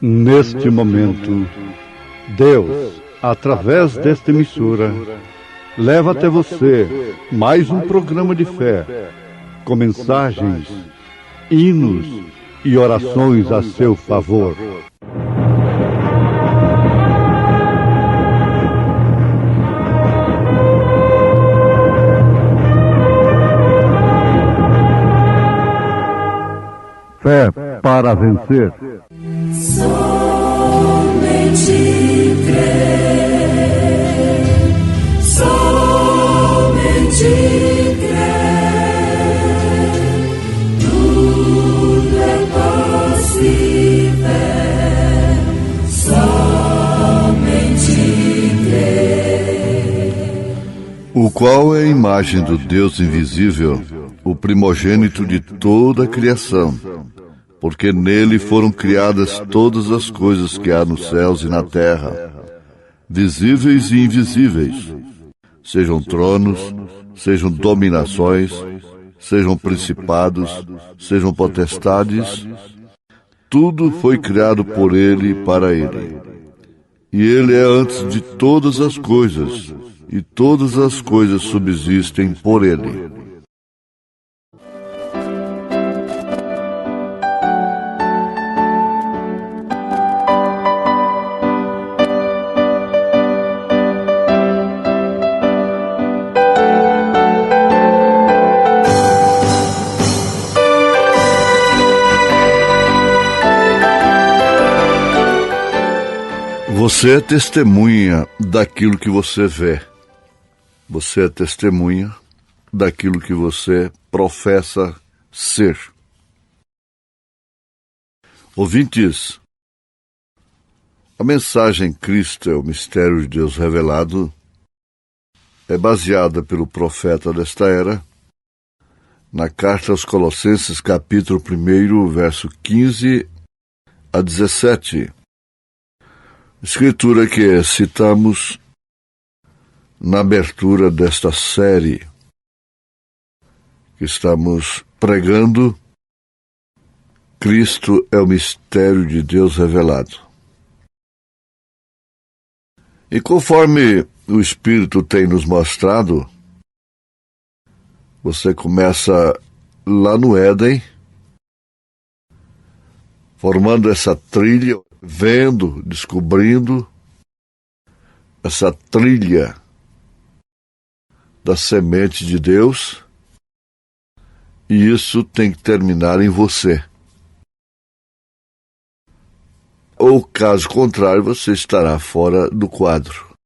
Neste momento, Deus, através desta emissora, leva até você mais um programa de fé, com mensagens, hinos e orações a seu favor. Fé para vencer. Somente crer, somente crer, tudo é possível, somente crer. O qual é a imagem do Deus invisível, o primogênito de toda a criação, porque nele foram criadas todas as coisas que há nos céus e na terra, visíveis e invisíveis, sejam tronos, sejam dominações, sejam principados, sejam potestades, tudo foi criado por ele e para ele. E ele é antes de todas as coisas, e todas as coisas subsistem por ele. Você é testemunha daquilo que você vê. Você é testemunha daquilo que você professa ser. Ouvintes, a mensagem Cristo é o mistério de Deus revelado é baseada pelo profeta desta era na carta aos Colossenses, capítulo 1, verso 15 a 17. Escritura que citamos na abertura desta série que estamos pregando, Cristo é o mistério de Deus revelado. E conforme o Espírito tem nos mostrado, você começa lá no Éden, formando essa trilha, vendo, descobrindo essa trilha da semente de Deus, e isso tem que terminar em você. Ou, caso contrário, você estará fora do quadro.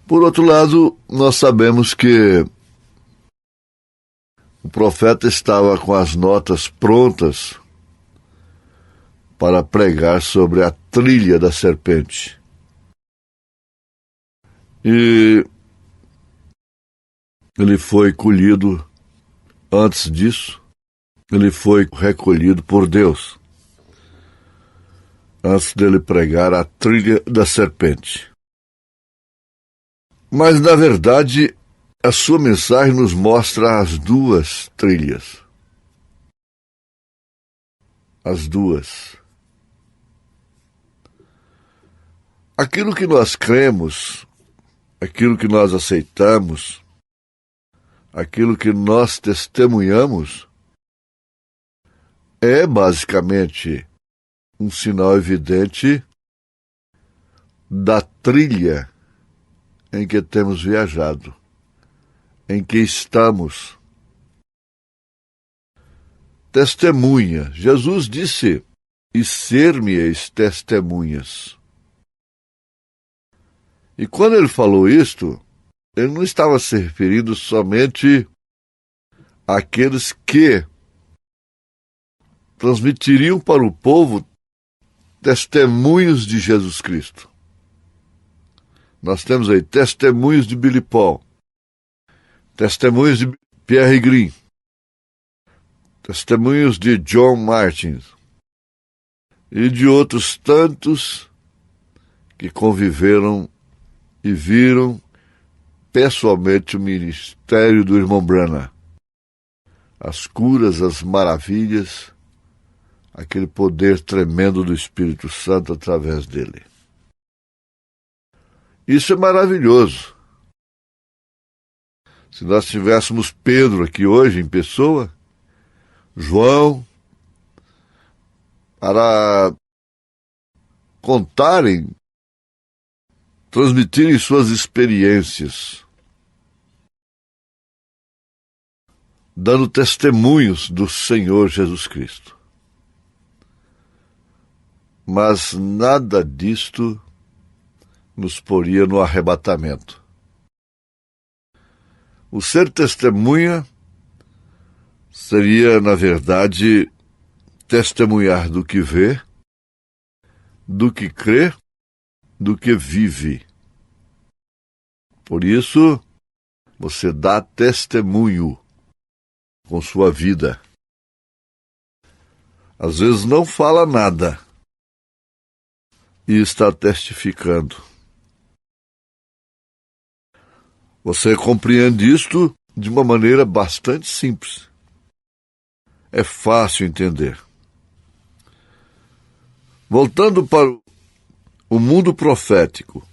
Por outro lado, nós sabemos que o profeta estava com as notas prontas para pregar sobre a trilha da serpente. E ele foi colhido, antes disso, ele foi recolhido por Deus, antes dele pregar a trilha da serpente. Mas, na verdade, a sua mensagem nos mostra as duas trilhas. As duas. Aquilo que nós cremos, aquilo que nós aceitamos, aquilo que nós testemunhamos, é basicamente um sinal evidente da trilha em que temos viajado, em que estamos. Testemunha. Jesus disse, e ser-me-eis testemunhas. E quando ele falou isto, ele não estava se referindo somente àqueles que transmitiriam para o povo testemunhos de Jesus Cristo. Nós temos aí testemunhos de Billy Paul, testemunhos de Pierre Green, testemunhos de John Martin e de outros tantos que conviveram e viram pessoalmente o ministério do irmão Branham. As curas, as maravilhas, aquele poder tremendo do Espírito Santo através dele. Isso é maravilhoso. Se nós tivéssemos Pedro aqui hoje em pessoa, João, para contarem, transmitirem suas experiências, dando testemunhos do Senhor Jesus Cristo. Mas nada disto nos poria no arrebatamento. O ser testemunha seria, na verdade, testemunhar do que vê, do que crê, do que vive. Por isso, você dá testemunho com sua vida. Às vezes não fala nada e está testificando. Você compreende isto de uma maneira bastante simples. É fácil entender. Voltando para o mundo profético,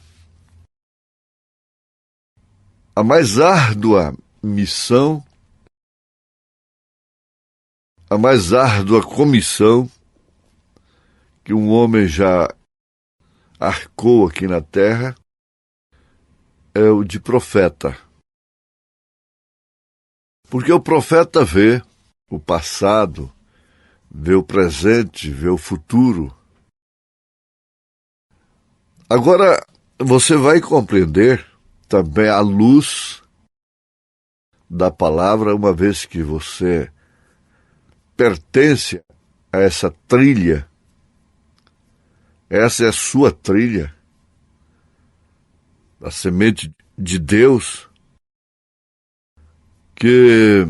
a mais árdua missão, a mais árdua comissão que um homem já arcou aqui na terra é o de profeta. Porque o profeta vê o passado, vê o presente, vê o futuro. Agora, você vai compreender também a luz da palavra, uma vez que você pertence a essa trilha. Essa é a sua trilha, a semente de Deus, que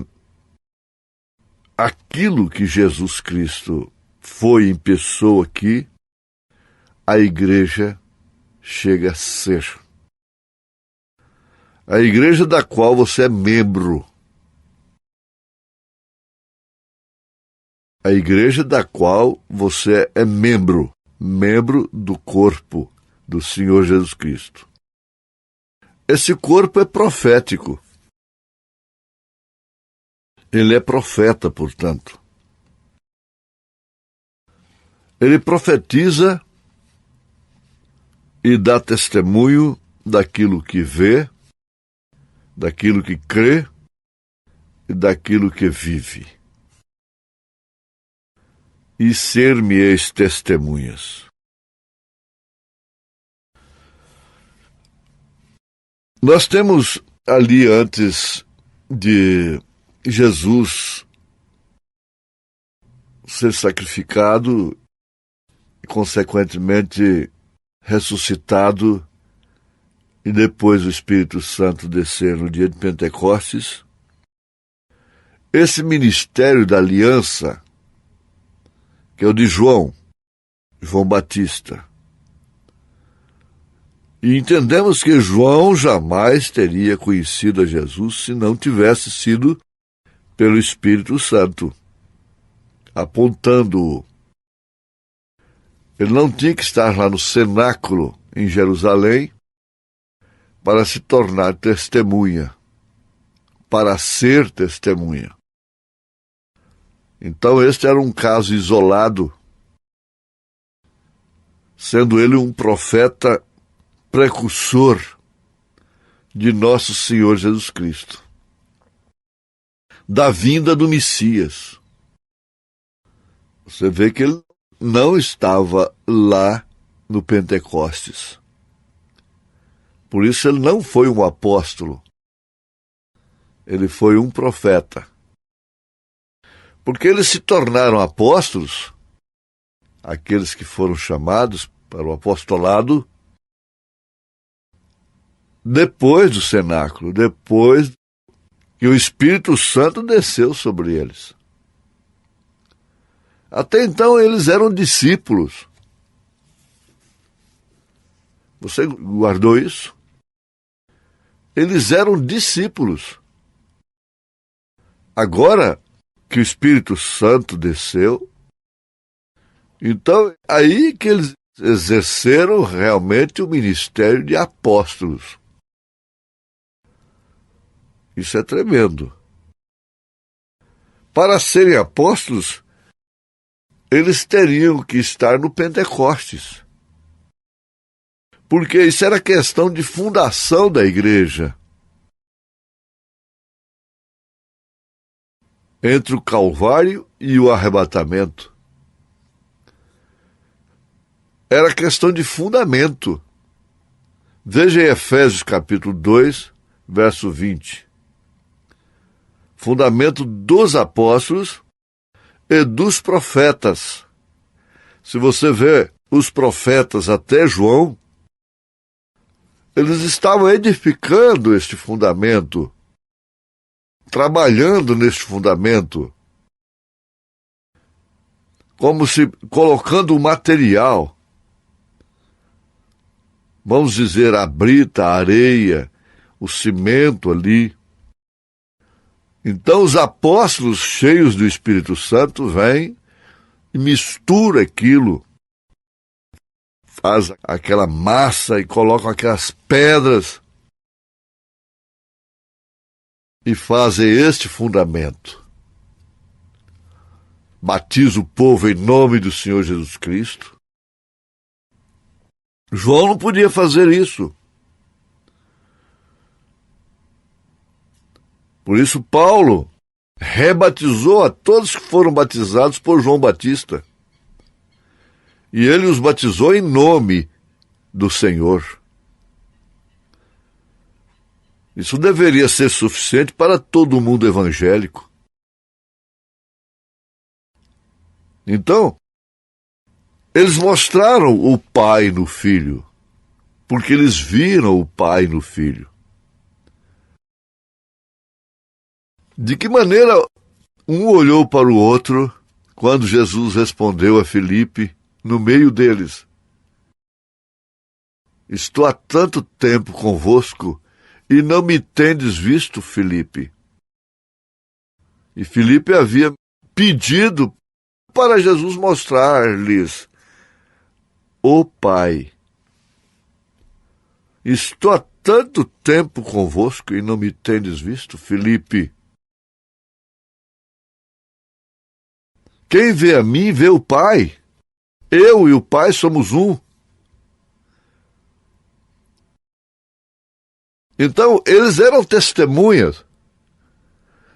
aquilo que Jesus Cristo foi em pessoa aqui, a igreja chega a ser. A igreja da qual você é membro. A igreja da qual você é membro do corpo do Senhor Jesus Cristo. Esse corpo é profético. Ele é profeta, portanto. Ele profetiza e dá testemunho daquilo que vê, daquilo que crê e daquilo que vive. E ser-me-eis testemunhas. Nós temos ali, antes de Jesus ser sacrificado e, consequentemente, ressuscitado, e depois o Espírito Santo descer no dia de Pentecostes, esse ministério da aliança, que é o de João Batista. E entendemos que João jamais teria conhecido a Jesus se não tivesse sido pelo Espírito Santo, apontando-o. Ele não tinha que estar lá no cenáculo em Jerusalém para se tornar testemunha, para ser testemunha. Então este era um caso isolado, sendo ele um profeta precursor de nosso Senhor Jesus Cristo, da vinda do Messias. Você vê que ele não estava lá no Pentecostes. Por isso ele não foi um apóstolo. Ele foi um profeta. Porque eles se tornaram apóstolos, aqueles que foram chamados para o apostolado, depois do cenáculo, depois que o Espírito Santo desceu sobre eles. Até então eles eram discípulos. Você guardou isso? Eles eram discípulos. Agora que o Espírito Santo desceu, Então, aí que eles exerceram realmente o ministério de apóstolos. Isso é tremendo. Para serem apóstolos, eles teriam que estar no Pentecostes. Porque isso era questão de fundação da igreja. Entre o Calvário e o arrebatamento. Era questão de fundamento. Veja em Efésios capítulo 2, verso 20. Fundamento dos apóstolos e dos profetas. Se você vê os profetas até João, eles estavam edificando este fundamento, trabalhando neste fundamento, como se colocando o material, vamos dizer, a brita, a areia, o cimento ali. Então os apóstolos cheios do Espírito Santo vêm e misturam aquilo, faz aquela massa e colocam aquelas pedras e fazem este fundamento. Batiza o povo em nome do Senhor Jesus Cristo. João não podia fazer isso. Por isso Paulo rebatizou a todos que foram batizados por João Batista. E ele os batizou em nome do Senhor. Isso deveria ser suficiente para todo mundo evangélico. Então, eles mostraram o Pai no Filho, porque eles viram o Pai no Filho. De que maneira um olhou para o outro quando Jesus respondeu a Filipe no meio deles? Estou há tanto tempo convosco e não me tendes visto, Filipe. E Filipe havia pedido para Jesus mostrar-lhes o Pai. Estou há tanto tempo convosco e não me tendes visto, Filipe. Quem vê a mim, vê o Pai. Eu e o Pai somos um. Então, eles eram testemunhas,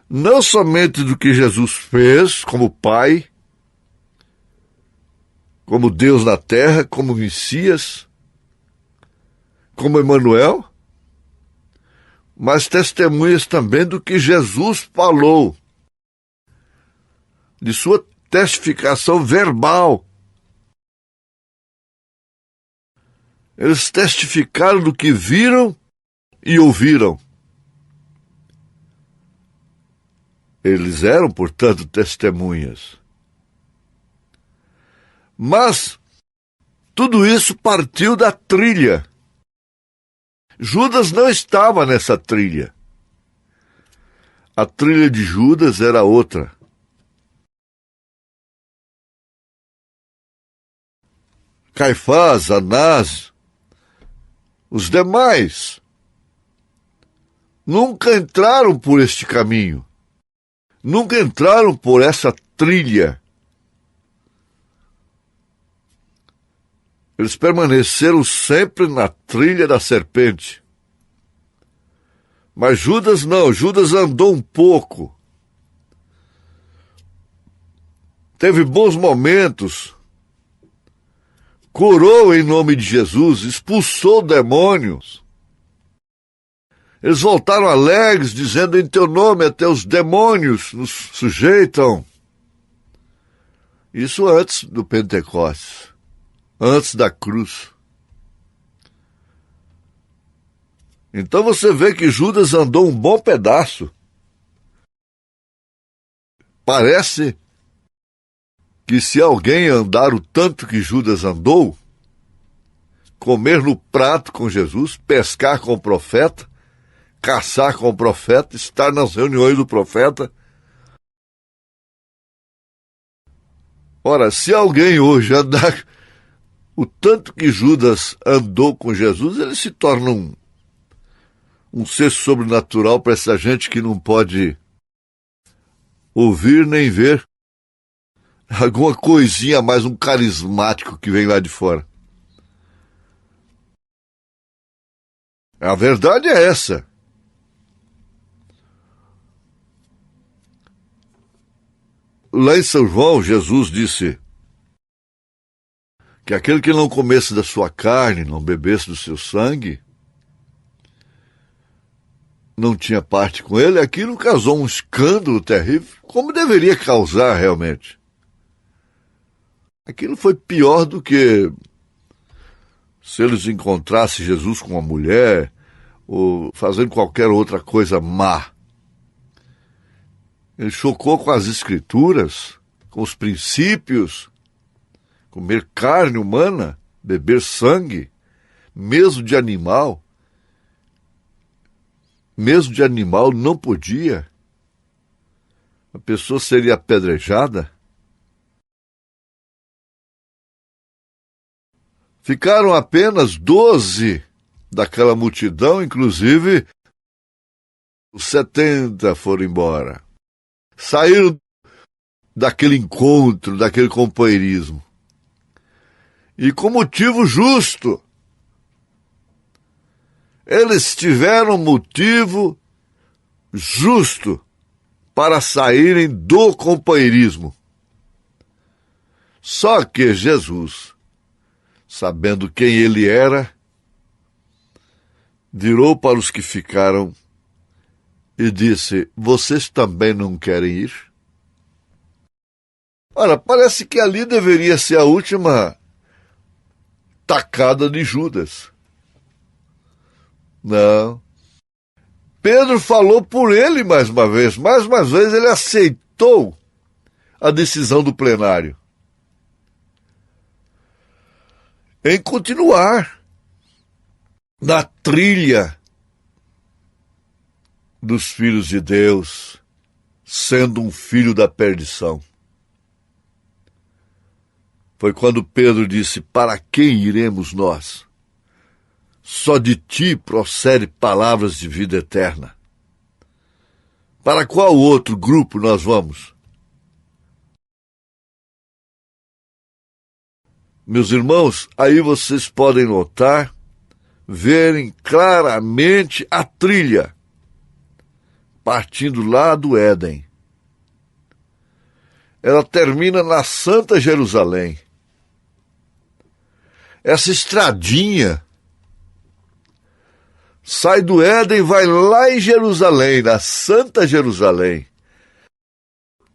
não somente do que Jesus fez como Pai, como Deus na terra, como Messias, como Emanuel, mas testemunhas também do que Jesus falou, de sua testificação verbal. Eles testificaram do que viram e ouviram. Eles eram, portanto, testemunhas. Mas tudo isso partiu da trilha. Judas não estava nessa trilha. A trilha de Judas era outra. Caifás, Anás, os demais nunca entraram por este caminho. Nunca entraram por essa trilha. Eles permaneceram sempre na trilha da serpente. Mas Judas não, Judas andou um pouco. Teve bons momentos. Curou em nome de Jesus, expulsou demônios. Eles voltaram alegres, dizendo em teu nome até os demônios nos sujeitam. Isso antes do Pentecostes, antes da cruz. Então você vê que Judas andou um bom pedaço. Parece que se alguém andar o tanto que Judas andou, comer no prato com Jesus, pescar com o profeta, caçar com o profeta, estar nas reuniões do profeta, Ora, se alguém hoje andar o tanto que Judas andou com Jesus, ele se torna um ser sobrenatural para essa gente que não pode ouvir nem ver. Alguma coisinha a mais, um carismático que vem lá de fora. A verdade é essa. Lá em São João, Jesus disse que aquele que não comesse da sua carne, não bebesse do seu sangue, não tinha parte com ele. Aquilo causou um escândalo terrível, como deveria causar realmente. Aquilo foi pior do que se eles encontrassem Jesus com uma mulher ou fazendo qualquer outra coisa má. Ele chocou com as escrituras, com os princípios, comer carne humana, beber sangue, mesmo de animal. Mesmo de animal não podia. A pessoa seria apedrejada. Ficaram apenas 12 daquela multidão, inclusive os 70 foram embora. Saíram daquele encontro, daquele companheirismo. E com motivo justo. Eles tiveram motivo justo para saírem do companheirismo. Só que Jesus, sabendo quem ele era, virou para os que ficaram e disse: vocês também não querem ir? Ora, parece que ali deveria ser a última tacada de Judas. Não. Pedro falou por ele mais uma vez. Mais uma vez ele aceitou a decisão do plenário em continuar na trilha dos filhos de Deus, sendo um filho da perdição. Foi quando Pedro disse: para quem iremos nós? Só de ti procede palavras de vida eterna. Para qual outro grupo nós vamos? Meus irmãos, aí vocês podem notar, verem claramente a trilha, partindo lá do Éden. Ela termina na Santa Jerusalém. Essa estradinha sai do Éden e vai lá em Jerusalém, na Santa Jerusalém.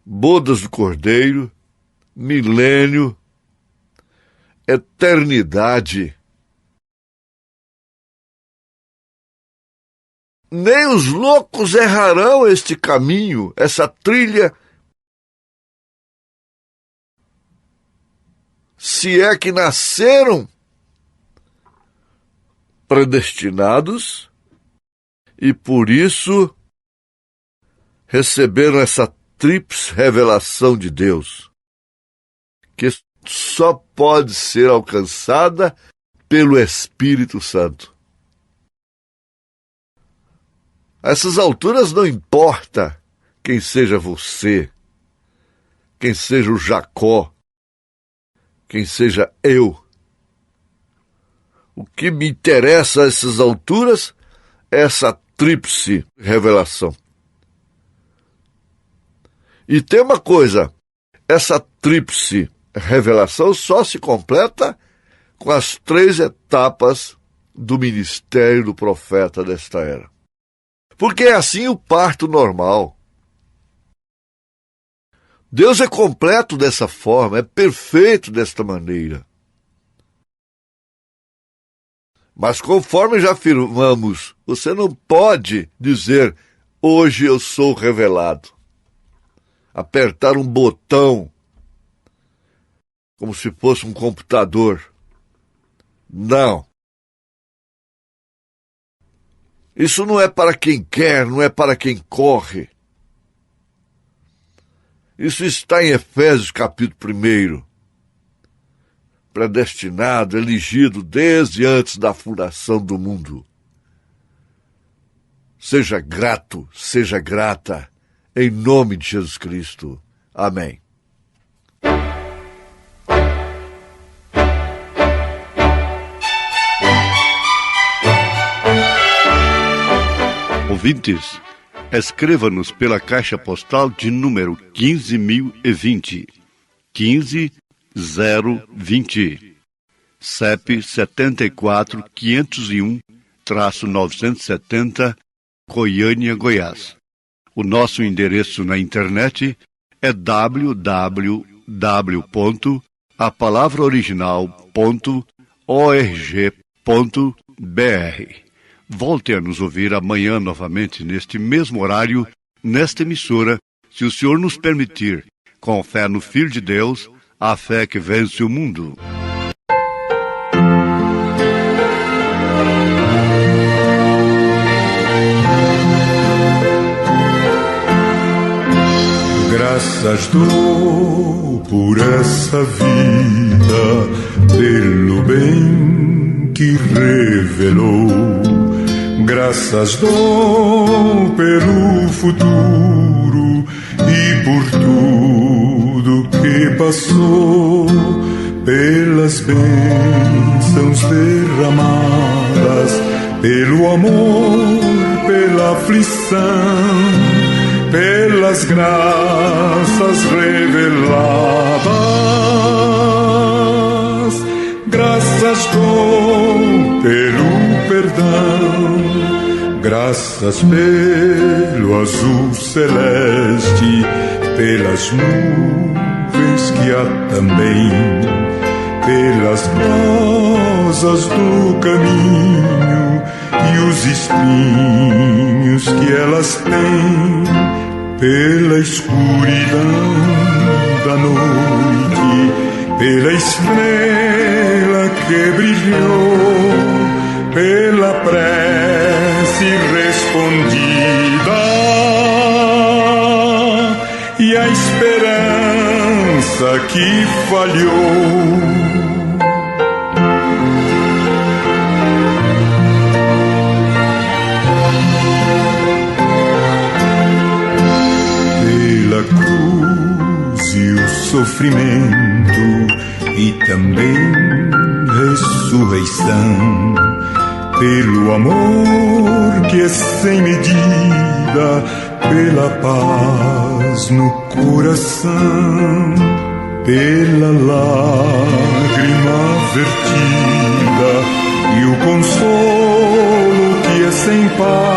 Bodas do Cordeiro, milênio, eternidade. Nem os loucos errarão este caminho, essa trilha, se é que nasceram predestinados e por isso receberam essa tríplice revelação de Deus, que só pode ser alcançada pelo Espírito Santo. A essas alturas não importa quem seja você, quem seja o Jacó, quem seja eu. O que me interessa a essas alturas é essa tríplice revelação. E tem uma coisa, essa tríplice revelação só se completa com as 3 etapas do ministério do profeta desta era. Porque é assim o parto normal. Deus é completo dessa forma, é perfeito desta maneira. Mas conforme já afirmamos, você não pode dizer: hoje eu sou revelado. Apertar um botão como se fosse um computador. Não. Isso não é para quem quer, não é para quem corre. Isso está em Efésios capítulo 1. Predestinado, elegido desde antes da fundação do mundo. Seja grato, seja grata, em nome de Jesus Cristo. Amém. Ouvintes, escreva-nos pela caixa postal de número 15.020, 15020, CEP 74.501-970, Goiânia, Goiás. O nosso endereço na internet é www.apalavraoriginal.org.br. Volte a nos ouvir amanhã novamente neste mesmo horário, nesta emissora, se o Senhor nos permitir, com fé no Filho de Deus, a fé que vence o mundo. Graças dou por essa vida, pelo bem que revelou. Graças dou pelo futuro e por tudo que passou, pelas bênçãos derramadas, pelo amor, pela aflição, pelas graças reveladas. Graças dou pelo perdão, graças pelo azul celeste, pelas nuvens que há também, pelas rosas do caminho e os espinhos que elas têm, pela escuridão da noite, pela estrela que brilhou, pela prece respondida e a esperança que falhou. Pela cruz e o sofrimento e também ressurreição, pelo amor que é sem medida, pela paz no coração, pela lágrima vertida e o consolo que é sem par,